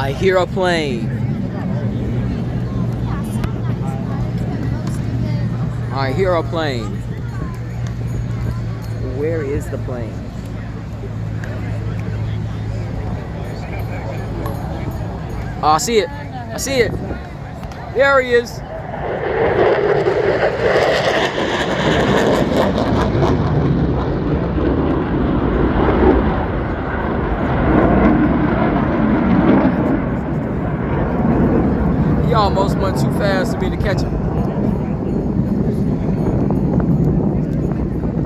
I hear a plane. I hear a plane. Where is the plane? Oh, I see it. I see it. There he is. He almost went too fast for me to catch him.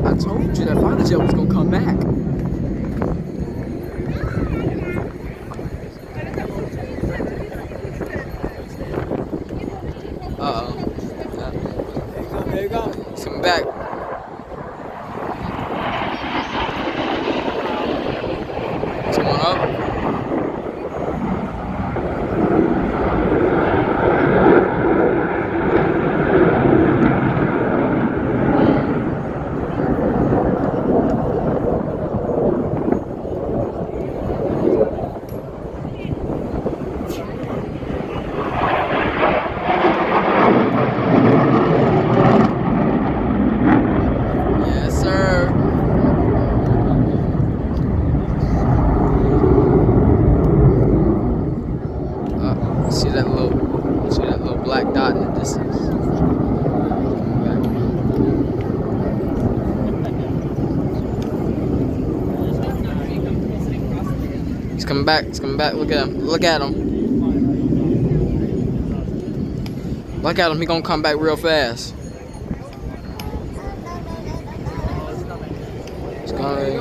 I told you that fighter jet was gonna come back. Uh-oh. There you go. He's coming back. He's going up. Yes, sir. See that little black dot in the distance. He's coming back. He's coming back. Look at him. Look at him. Look at him. He gonna come back real fast. He's going.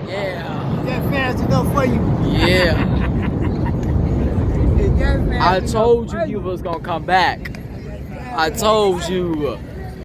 Yeah. Is that fast enough for you? Yeah. Is that fast I enough told for you he was gonna come back. I told you.